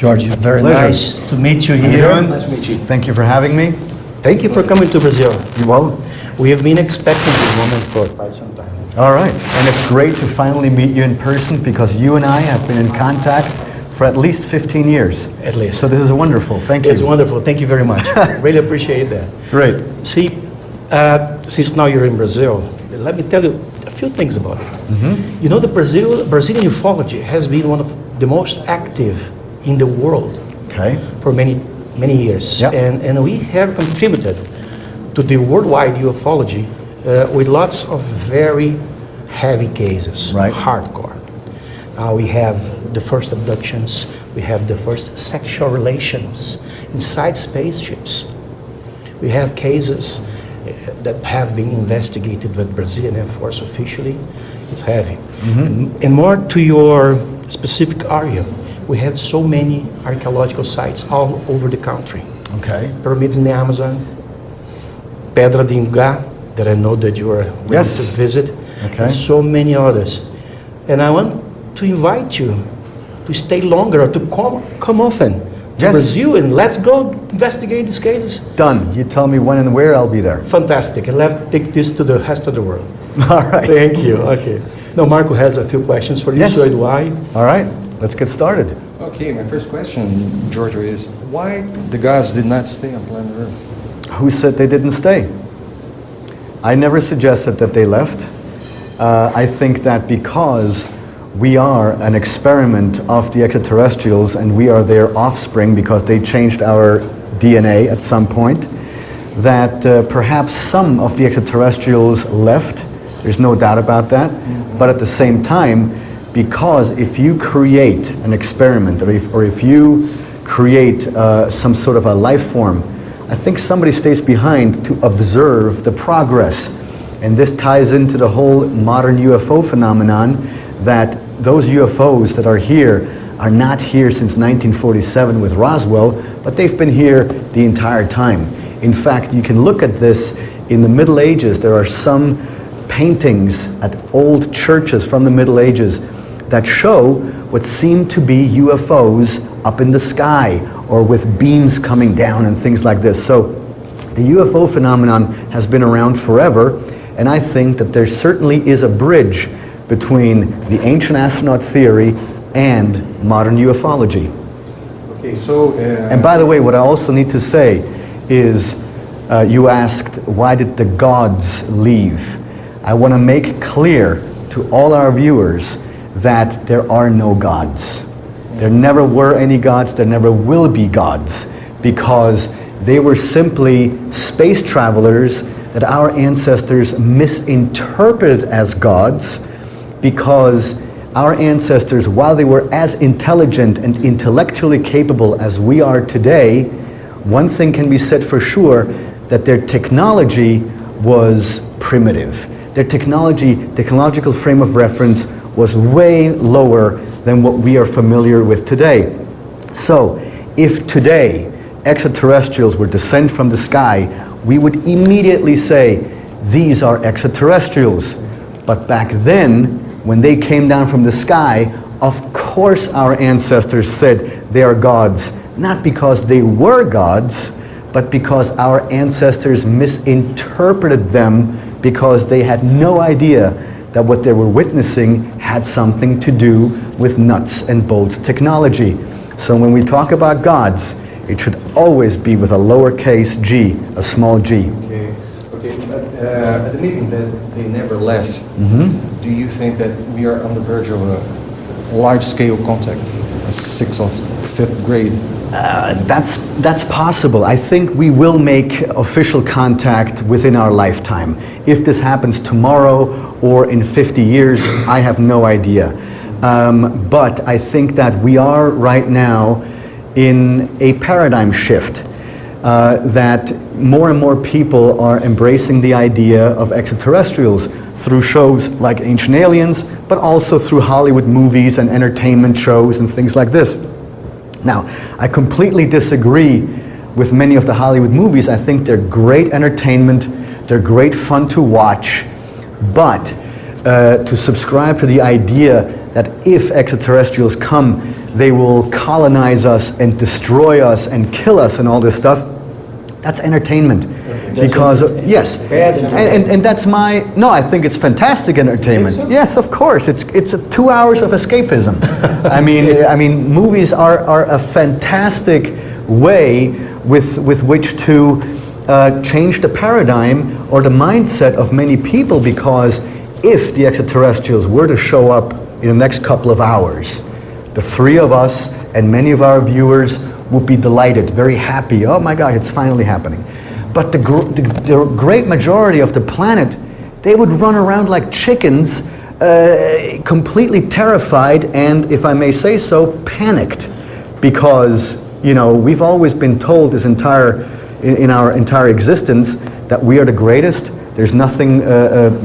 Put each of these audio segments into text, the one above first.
Giorgio, very Pleasure. nice to meet you How you here. doing? Nice to meet you. Thank you for having me. Thank you for coming to Brazil. You well? We have been expecting this moment for quite some time. All right. And it's great to finally meet you in person because you and I have been in contact for at least 15 years. At least. So this is wonderful. Thank you. It's wonderful. Thank you very much. Really appreciate that. Great. See, since now you're in Brazil, let me tell you a few things about it. You know, the Brazilian ufology has been one of the most active in the world Okay. for many years. Yep. And we have contributed to the worldwide ufology with lots of very heavy cases, Right. hardcore. Now we have the first abductions, we have the first sexual relations inside spaceships. We have cases that have been investigated with Brazilian Air Force officially. It's heavy. And more to your specific area, we have so many archaeological sites all over the country. Okay. Pyramids in the Amazon, Pedra de Ingá, that I know that you are willing Yes. to visit, Okay. and so many others. And I want to invite you to stay longer, or to come often to Yes. Brazil, and let's go investigate these cases. Done. You tell me when and where, I'll be there. Fantastic, and let's take this to the rest of the world. All right. Thank you. Okay. Now Marco has a few questions for you, Yes. so do I. All right. Let's get started. Okay, my first question, Giorgio, is why the gods did not stay on planet Earth? Who said they didn't stay? I never suggested that they left. I think that because we are an experiment of the extraterrestrials and we are their offspring because they changed our DNA at some point, that perhaps some of the extraterrestrials left. There's no doubt about that. But at the same time, because if you create an experiment or if you create some sort of a life form, I think somebody stays behind to observe the progress. And this ties into the whole modern UFO phenomenon, that those UFOs that are here are not here since 1947 with Roswell, but they've been here the entire time. In fact, you can look at this in the Middle Ages. There are some paintings at old churches from the Middle Ages that show what seem to be UFOs up in the sky or with beams coming down and things like this. So the UFO phenomenon has been around forever, and I think that there certainly is a bridge between the ancient astronaut theory and modern ufology. Okay, so... And by the way, what I also need to say is, you asked, why did the gods leave? I want to make clear to all our viewers that there are no gods. There never were any gods, there never will be gods, because they were simply space travelers that our ancestors misinterpreted as gods, because our ancestors, while they were as intelligent and intellectually capable as we are today, one thing can be said for sure, that their technology was primitive. Their technological frame of reference was way lower than what we are familiar with today. So, if today extraterrestrials were to descend from the sky, we would immediately say, these are extraterrestrials. But back then, when they came down from the sky, of course our ancestors said they are gods, not because they were gods, but because our ancestors misinterpreted them, because they had no idea that what they were witnessing had something to do with nuts and bolts technology. So when we talk about gods, it should always be with a lowercase g, a small g. Okay, but at the meeting that they never left, do you think that we are on the verge of a large-scale contact, a 6th or 5th grade? That's possible. I think we will make official contact within our lifetime. If this happens tomorrow or in 50 years, I have no idea. But I think that we are right now in a paradigm shift, that more and more people are embracing the idea of extraterrestrials through shows like Ancient Aliens, but also through Hollywood movies and entertainment shows and things like this. Now, I completely disagree with many of the Hollywood movies. I think they're great entertainment, they're great fun to watch, but to subscribe to the idea that if extraterrestrials come, they will colonize us and destroy us and kill us and all this stuff. That's entertainment. Because, yes, and that's my, no, I think it's fantastic entertainment. Yes, of course, it's 2 hours of escapism. I mean, movies are a fantastic way with which to change the paradigm or the mindset of many people, because if the extraterrestrials were to show up in the next couple of hours, the three of us and many of our viewers would be delighted, very happy. Oh my God, it's finally happening. But the great majority of the planet, they would run around like chickens, completely terrified and, if I may say so, panicked. Because, you know, we've always been told in our entire existence that we are the greatest. There's nothing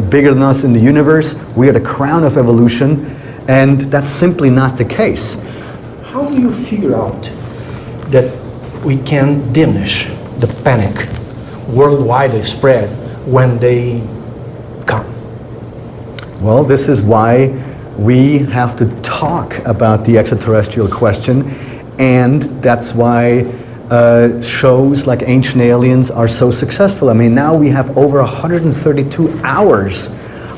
bigger than us in the universe. We are the crown of evolution. And that's simply not the case. How do you figure out that we can diminish the panic worldwide spread when they come? Well, this is why we have to talk about the extraterrestrial question, and that's why shows like Ancient Aliens are so successful. I mean, now we have over 132 hours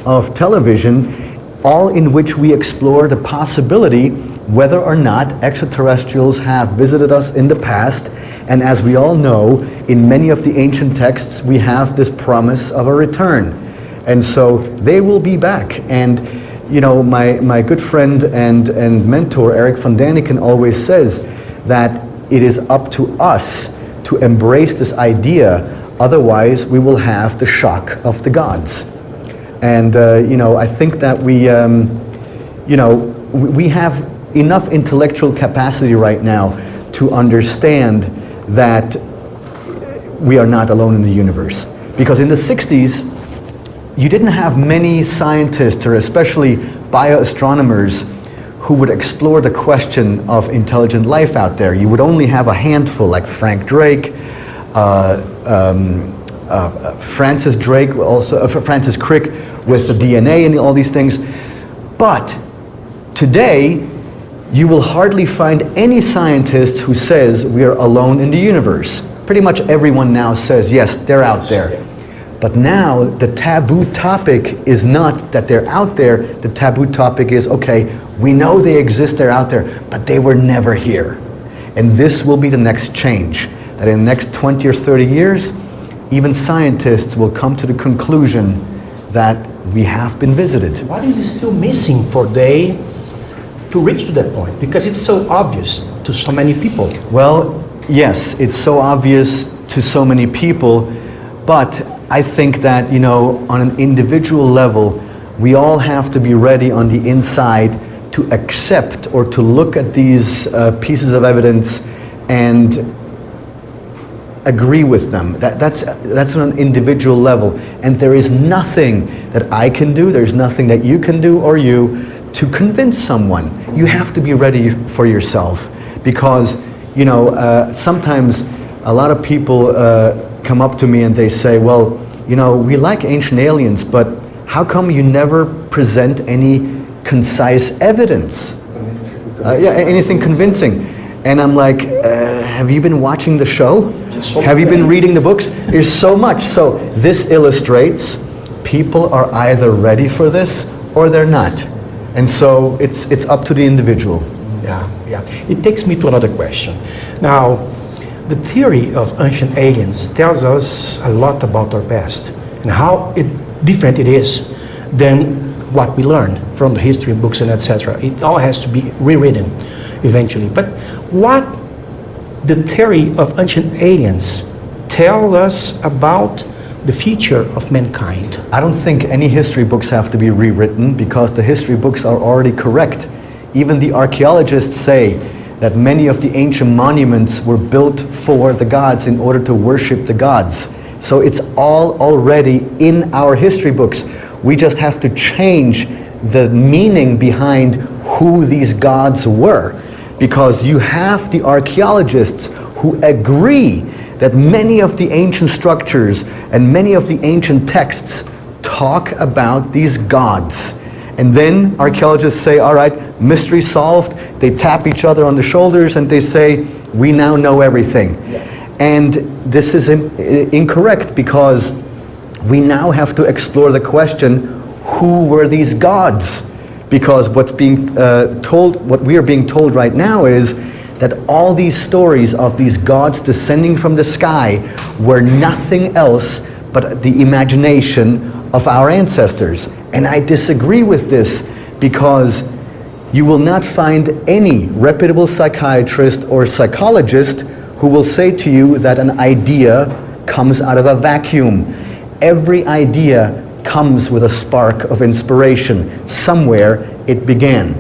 of television, all in which we explore the possibility whether or not extraterrestrials have visited us in the past. And as we all know, in many of the ancient texts, we have this promise of a return. And so they will be back. And, you know, my good friend and mentor, Eric von Daniken, always says that it is up to us to embrace this idea. Otherwise, we will have the shock of the gods. And, you know, I think that we have enough intellectual capacity right now to understand that we are not alone in the universe. Because in the 60s, you didn't have many scientists, or especially bioastronomers, who would explore the question of intelligent life out there. You would only have a handful, like Frank Drake, Francis Drake, also Francis Crick with the DNA and all these things. But today, you will hardly find any scientist who says we are alone in the universe. Pretty much everyone now says, yes, they're out there. But now the taboo topic is not that they're out there. The taboo topic is, okay, we know they exist, they're out there, but they were never here. And this will be the next change. That in the next 20 or 30 years, even scientists will come to the conclusion that we have been visited. What is still missing for they to reach to that point? Because it's so obvious to so many people. Well, yes, it's so obvious to so many people, but I think that, you know, on an individual level, we all have to be ready on the inside to accept or to look at these pieces of evidence and agree with them. That's on an individual level. And there is nothing that I can do, there's nothing that you can do or you to convince someone. You have to be ready for yourself, because, you know, sometimes a lot of people come up to me and they say, well, you know, we like Ancient Aliens, but how come you never present any concise evidence? Yeah, anything convincing. And I'm like, have you been watching the show? Have you been reading the books? There's so much. So this illustrates people are either ready for this or they're not. And so it's up to the individual. Yeah. It takes me to another question. Now, the theory of ancient aliens tells us a lot about our past and how different it is than what we learned from the history books and etc. It all has to be rewritten eventually. But what the theory of ancient aliens tell us about the future of mankind? I don't think any history books have to be rewritten, because the history books are already correct. Even the archaeologists say that many of the ancient monuments were built for the gods in order to worship the gods. So it's all already in our history books. We just have to change the meaning behind who these gods were, because you have the archaeologists who agree that many of the ancient structures and many of the ancient texts talk about these gods. And then archaeologists say, all right, mystery solved. They tap each other on the shoulders and they say, we now know everything. And this is incorrect, because we now have to explore the question, who were these gods? Because what we are being told right now is that all these stories of these gods descending from the sky were nothing else but the imagination of our ancestors. And I disagree with this, because you will not find any reputable psychiatrist or psychologist who will say to you that an idea comes out of a vacuum. Every idea comes with a spark of inspiration. Somewhere it began.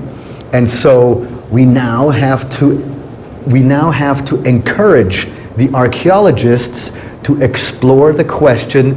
And so we now have to encourage the archaeologists to explore the question,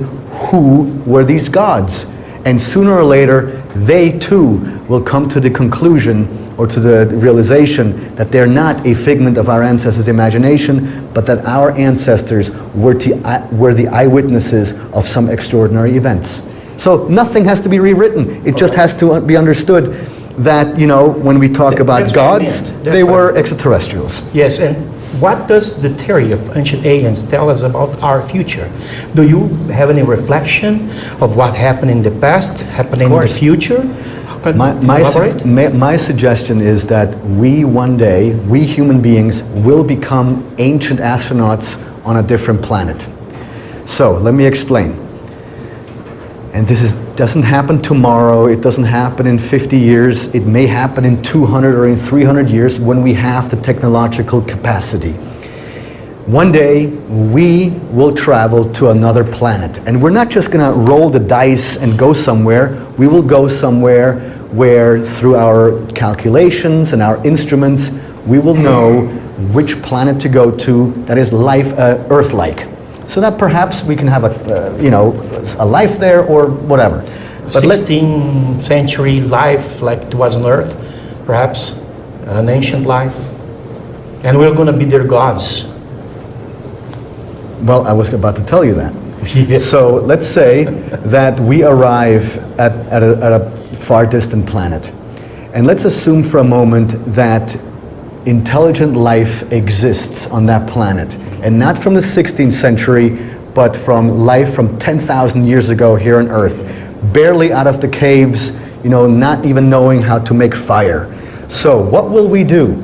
who were these gods? And sooner or later, they too will come to the conclusion, or to the realization, that they're not a figment of our ancestors' imagination, but that our ancestors were the eyewitnesses of some extraordinary events. So nothing has to be rewritten. It just has to be understood that, you know, when we talk about gods, they were extraterrestrials. Yes, and what does the theory of ancient aliens tell us about our future? Do you have any reflection of what happened in the past, happening in the future? My suggestion is that we one day, we human beings, will become ancient astronauts on a different planet. So, let me explain. And this doesn't happen tomorrow, it doesn't happen in 50 years, it may happen in 200 or in 300 years when we have the technological capacity. One day, we will travel to another planet. And we're not just going to roll the dice and go somewhere, we will go somewhere where, through our calculations and our instruments, we will know which planet to go to that is Earth-like. So that perhaps we can have a life there or whatever. But 16th century life like it was on Earth, perhaps an ancient life, and we're going to be their gods. Well, I was about to tell you that. Yes. So let's say that we arrive at a far distant planet, and let's assume for a moment that intelligent life exists on that planet. And not from the 16th century, but from life from 10,000 years ago here on Earth. Barely out of the caves, you know, not even knowing how to make fire. So what will we do?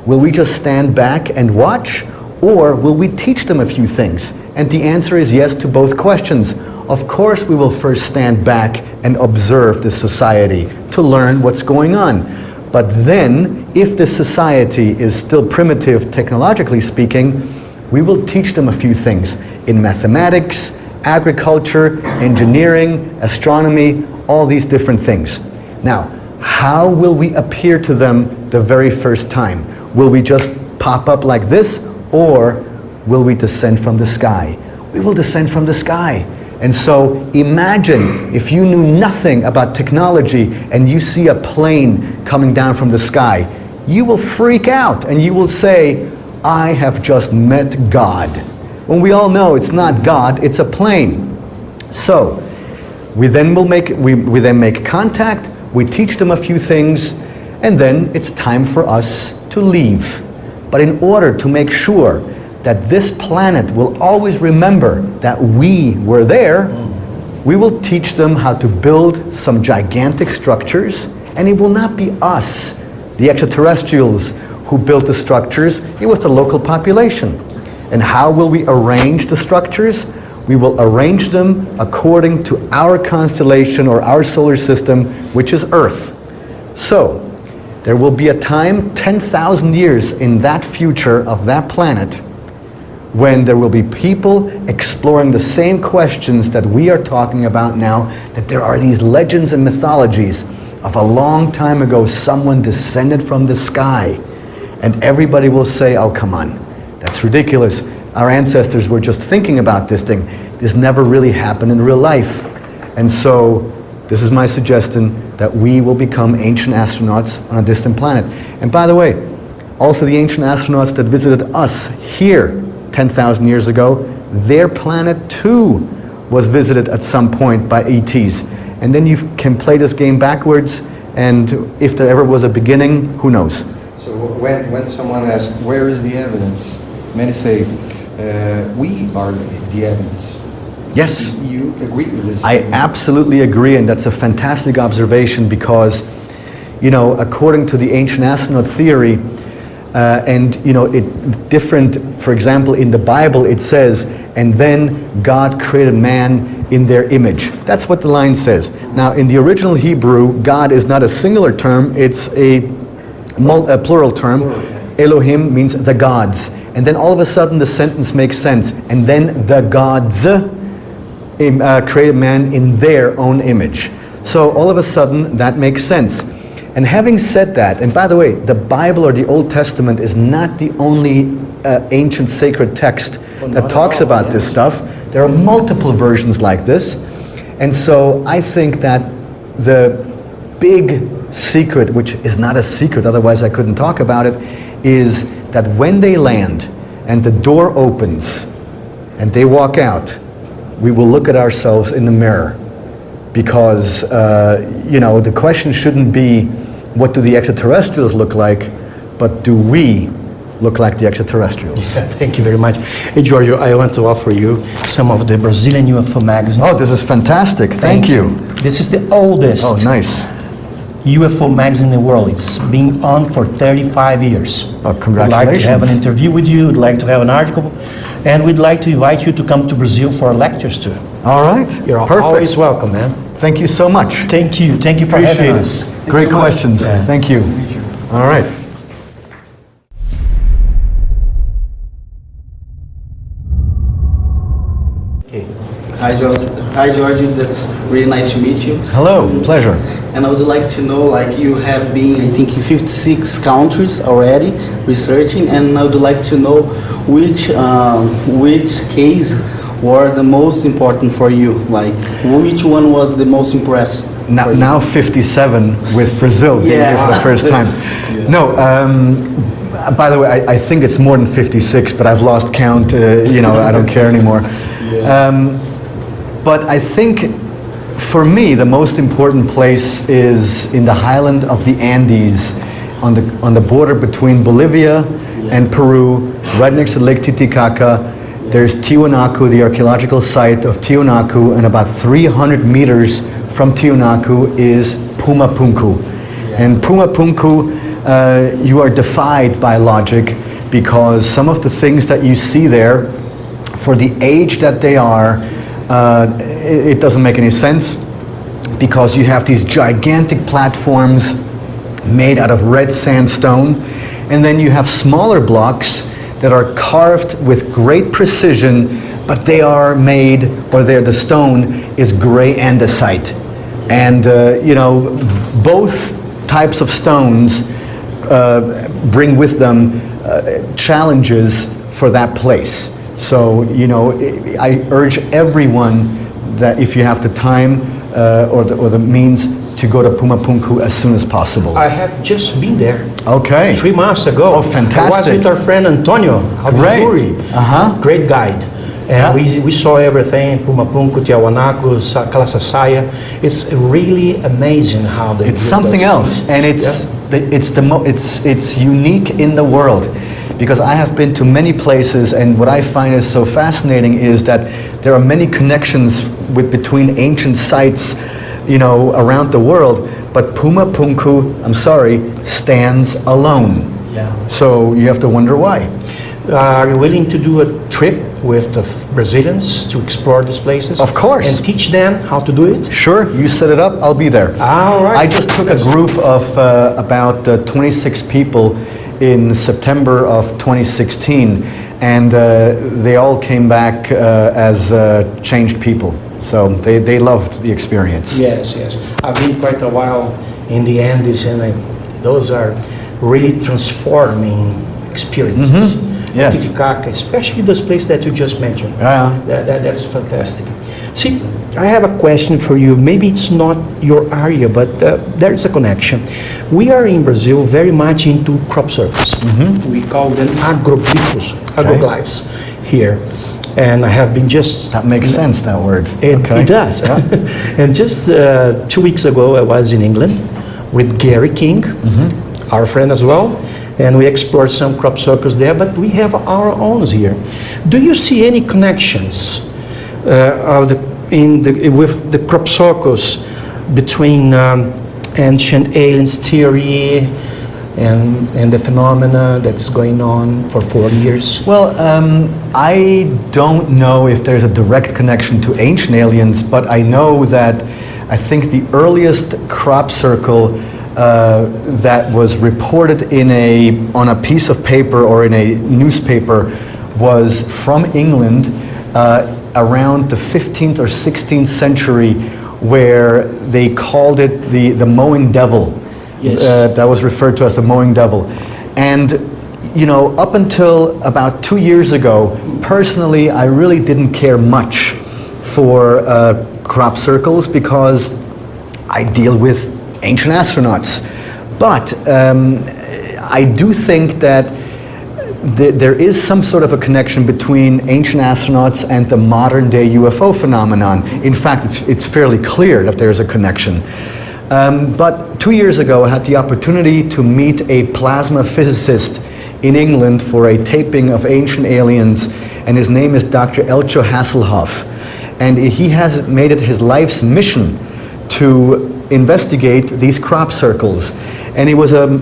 Will we just stand back and watch? Or will we teach them a few things? And the answer is yes to both questions. Of course we will first stand back and observe the society to learn what's going on. But then, if the society is still primitive, technologically speaking, we will teach them a few things in mathematics, agriculture, engineering, astronomy, all these different things. Now, how will we appear to them the very first time? Will we just pop up like this, or will we descend from the sky? We will descend from the sky. And so imagine if you knew nothing about technology and you see a plane coming down from the sky. You will freak out and you will say, I have just met God. When we all know it's not God, it's a plane. So we then make contact, we teach them a few things, and then it's time for us to leave. But in order to make sure that this planet will always remember that we were there, we will teach them how to build some gigantic structures, and it will not be us, the extraterrestrials, who built the structures. It was the local population. And how will we arrange the structures? We will arrange them according to our constellation or our solar system, which is Earth. So there will be a time, 10,000 years in that future of that planet, when there will be people exploring the same questions that we are talking about now, that there are these legends and mythologies of a long time ago someone descended from the sky. And everybody will say, oh, come on, that's ridiculous. Our ancestors were just thinking about this thing. This never really happened in real life. And so this is my suggestion, that we will become ancient astronauts on a distant planet. And by the way, also the ancient astronauts that visited us here 10,000 years ago, their planet too was visited at some point by ETs. And then you can play this game backwards, And if there ever was a beginning, who knows? So when someone asks, where is the evidence? Many say, we are the evidence. Yes. You agree with this? I absolutely agree, and that's a fantastic observation because, you know, according to the ancient astronaut theory, and you know, for example, in the Bible it says, and then God created man in their image. That's what the line says. Now, in the original Hebrew, God is not a singular term, it's a plural term. Elohim means the gods. And then all of a sudden the sentence makes sense. And then the gods created man in their own image. So all of a sudden that makes sense. And having said that, and by the way, the Bible or the Old Testament is not the only ancient sacred text that talks about this stuff. There are multiple versions like this. And so I think that the big secret, which is not a secret, otherwise I couldn't talk about it, is that when they land and the door opens and they walk out, we will look at ourselves in the mirror. Because, you know, the question shouldn't be, what do the extraterrestrials look like, but do we look like the extraterrestrials? Yeah, thank you very much. Hey, Giorgio, I want to offer you some of the Brazilian UFO magazine. Oh, this is fantastic. Thank you. This is the oldest nice. UFO magazine in the world. It's been on for 35 years. Oh, congratulations. We'd like to have an interview with you. We'd like to have an article. And we'd like to invite you to come to Brazil for lectures too. All right. You're perfect. Always welcome, man. Thank you so much. Thank you. Thank you for having us. Great questions. Yeah. Thank you. All right. Okay. Hi, Giorgio. Hi, Giorgio. That's really nice to meet you. Hello. Pleasure. And I would like to know, like, you have been, I think, in 56 countries already researching, and I would like to know which case were the most important for you. Like, which one was the most impressive? Now 57 with Brazil being here for the first time. Yeah. No, by the way, I think it's more than 56, but I've lost count. You know, I don't care anymore. Yeah. But I think for me, the most important place is in the highland of the Andes, on the border between Bolivia and Peru, right next to Lake Titicaca. There's Tiwanaku, the archaeological site of Tiwanaku, and about 300 meters from Tiwanaku is Pumapunku. And Pumapunku, you are defied by logic, because some of the things that you see there, for the age that they are, it doesn't make any sense, because you have these gigantic platforms made out of red sandstone, and then you have smaller blocks that are carved with great precision, but they are made, or the stone is gray andesite. And you know, both types of stones bring with them challenges for that place. So, you know, I urge everyone that if you have the time or the means, to go to Pumapunku as soon as possible. I have just been there. Okay. 3 months ago. Oh, fantastic. I was with our friend Antonio. Great. Great guide. And we saw everything, Pumapunku, Tiwanaku, Kalasasaya. It's really amazing how they. It's something else, and it's unique in the world, because I have been to many places, and what I find is so fascinating is that there are many connections between ancient sites, you know, around the world, but Pumapunku, I'm sorry, stands alone. Yeah. So you have to wonder why. Are you willing to do a trip with the Brazilians to explore these places? Of course. And teach them how to do it? Sure, you set it up, I'll be there. All right. I just took a group of about 26 people in September of 2016, and they all came back as changed people. So they loved the experience. Yes, yes. I've been quite a while in the Andes, and those are really transforming experiences. Mm-hmm. Yes. Titicaca, especially those places that you just mentioned. Yeah. That's fantastic. See, I have a question for you. Maybe it's not your area, but there's a connection. We are in Brazil very much into crop circles. Mm-hmm. We call them agroglyphs here. And I have been just... That makes sense, that word. It does. Yeah. And just 2 weeks ago, I was in England with Gary King, our friend as well, and we explored some crop circles there, but we have our own here. Do you see any connections with the crop circles between ancient aliens theory and the phenomena that's going on for 40 years? Well, I don't know if there's a direct connection to ancient aliens, but I know that I think the earliest crop circle that was reported on a piece of paper or in a newspaper was from England around the 15th or 16th century, where they called it the mowing devil. Yes. That was referred to as the mowing devil. And you know, up until about 2 years ago, personally, I really didn't care much for crop circles because I deal with ancient astronauts. But I do think that there is some sort of a connection between ancient astronauts and the modern day UFO phenomenon. In fact, it's fairly clear that there's a connection. But 2 years ago, I had the opportunity to meet a plasma physicist in England for a taping of Ancient Aliens, and his name is Dr. Elcho Hasselhoff. And he has made it his life's mission to investigate these crop circles. And it was an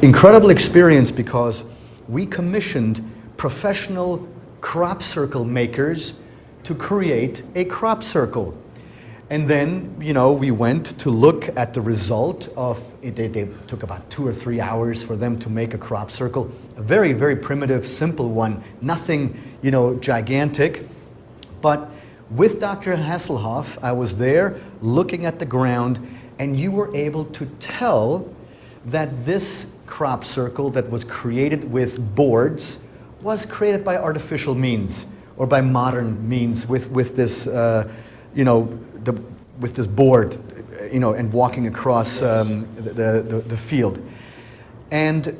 incredible experience because we commissioned professional crop circle makers to create a crop circle. And then, you know, we went to look at the result of it. They took about 2 or 3 hours for them to make a crop circle. A very, very primitive, simple one. Nothing, you know, gigantic. But with Dr. Hasselhoff, I was there looking at the ground, and you were able to tell that this crop circle that was created with boards was created by artificial means or by modern means with this, you know, with this board, you know, and walking across the field. And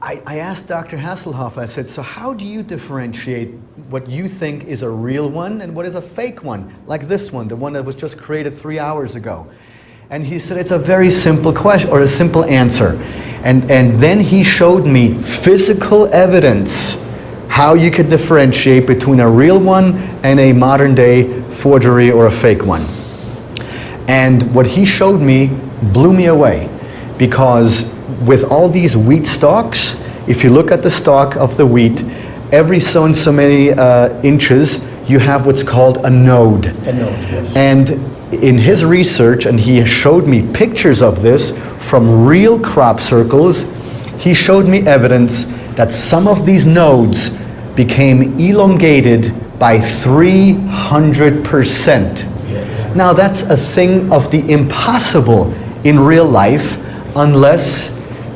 I asked Dr. Hasselhoff, I said, so how do you differentiate what you think is a real one and what is a fake one, like this one, the one that was just created 3 hours ago? And he said, it's a very simple question, or a simple answer. And then he showed me physical evidence how you could differentiate between a real one and a modern day forgery or a fake one. And what he showed me blew me away, because with all these wheat stalks, if you look at the stalk of the wheat, every so and so many inches, you have what's called a node. A node, yes. And in his research, and he showed me pictures of this from real crop circles, he showed me evidence that some of these nodes became elongated by 300%. Yes. Now that's a thing of the impossible in real life unless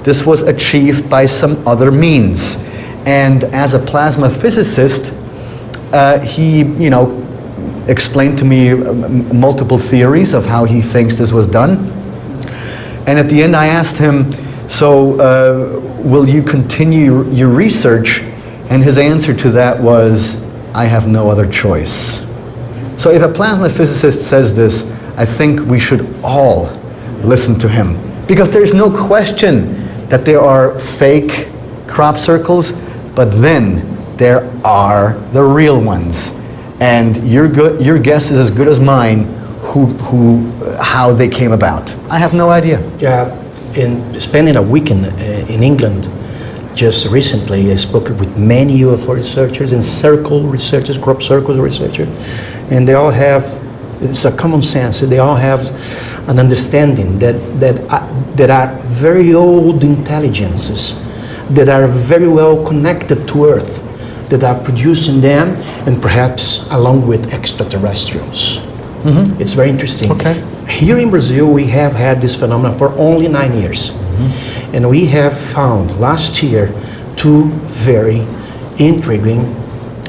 this was achieved by some other means. And as a plasma physicist, he, you know, explained to me multiple theories of how he thinks this was done. And at the end I asked him, so will you continue your research? And his answer to that was, I have no other choice. So if a plasma physicist says this, I think we should all listen to him. Because there's no question that there are fake crop circles, but then there are the real ones. And your guess is as good as mine how they came about. I have no idea. Yeah, in spending a weekend in England just recently, I spoke with many UFO researchers and circle researchers, crop circles researchers, and they all have, it's a common sense, they all have an understanding that are very old intelligences, that are very well connected to Earth, that are producing them, and perhaps along with extraterrestrials. Mm-hmm. It's very interesting. Okay. Here in Brazil, we have had this phenomenon for only 9 years. Mm-hmm. And we have found last year 2 very intriguing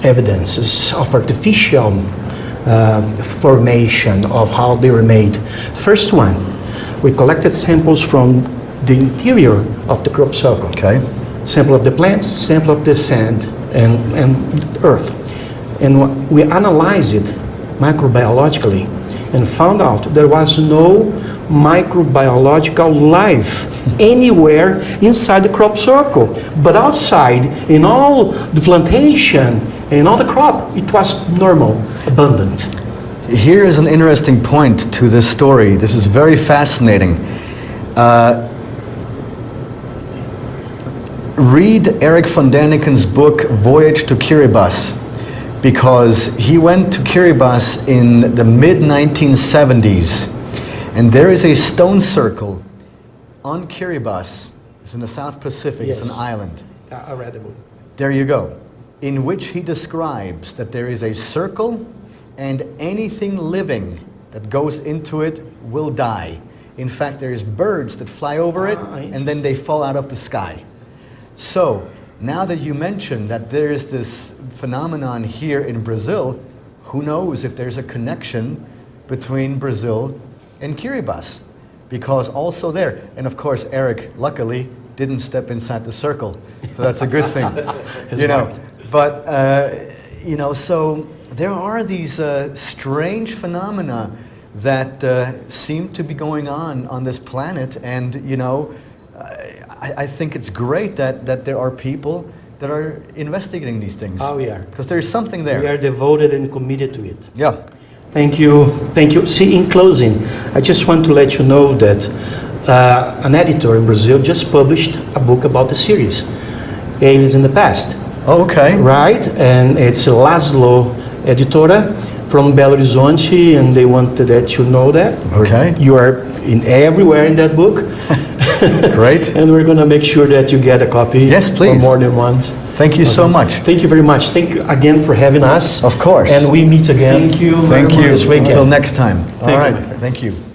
evidences of artificial formation of how they were made. First one, we collected samples from the interior of the crop circle. Okay. Sample of the plants, sample of the sand and earth. And we analyzed it microbiologically and found out there was no microbiological life anywhere inside the crop circle. But outside, in all the plantation, in all the crop, it was normal, abundant. Here is an interesting point to this story. This is very fascinating. Read Eric von Daniken's book, Voyage to Kiribati, because he went to Kiribati in the mid-1970s, and there is a stone circle on Kiribati. It's in the South Pacific, Yes. It's an island. I read the book. There you go. In which he describes that there is a circle and anything living that goes into it will die. In fact, there's birds that fly over it and then they fall out of the sky. So, now that you mention that there is this phenomenon here in Brazil, who knows if there's a connection between Brazil and Kiribati? Because also there, and of course Eric, luckily, didn't step inside the circle, so that's a good thing, you know. But you know, so there are these strange phenomena that seem to be going on this planet, and you know, I think it's great that there are people that are investigating these things. Oh, we are. Because there's something there. We are devoted and committed to it. Yeah. Thank you. Thank you. See, in closing, I just want to let you know that an editor in Brazil just published a book about the series, Aliens in the Past. Okay. Right? And it's Laszlo Editora from Belo Horizonte, and they wanted that you know that. Okay. You are everywhere in that book. Great. And we're going to make sure that you get a copy. Yes, please. Or more than once. Thank you so much. Thank you very much. Thank you again for having us. Of course. And we meet again. Thank you. Thank you. This weekend. Until next time. All Thank you, right. my friend. Thank you.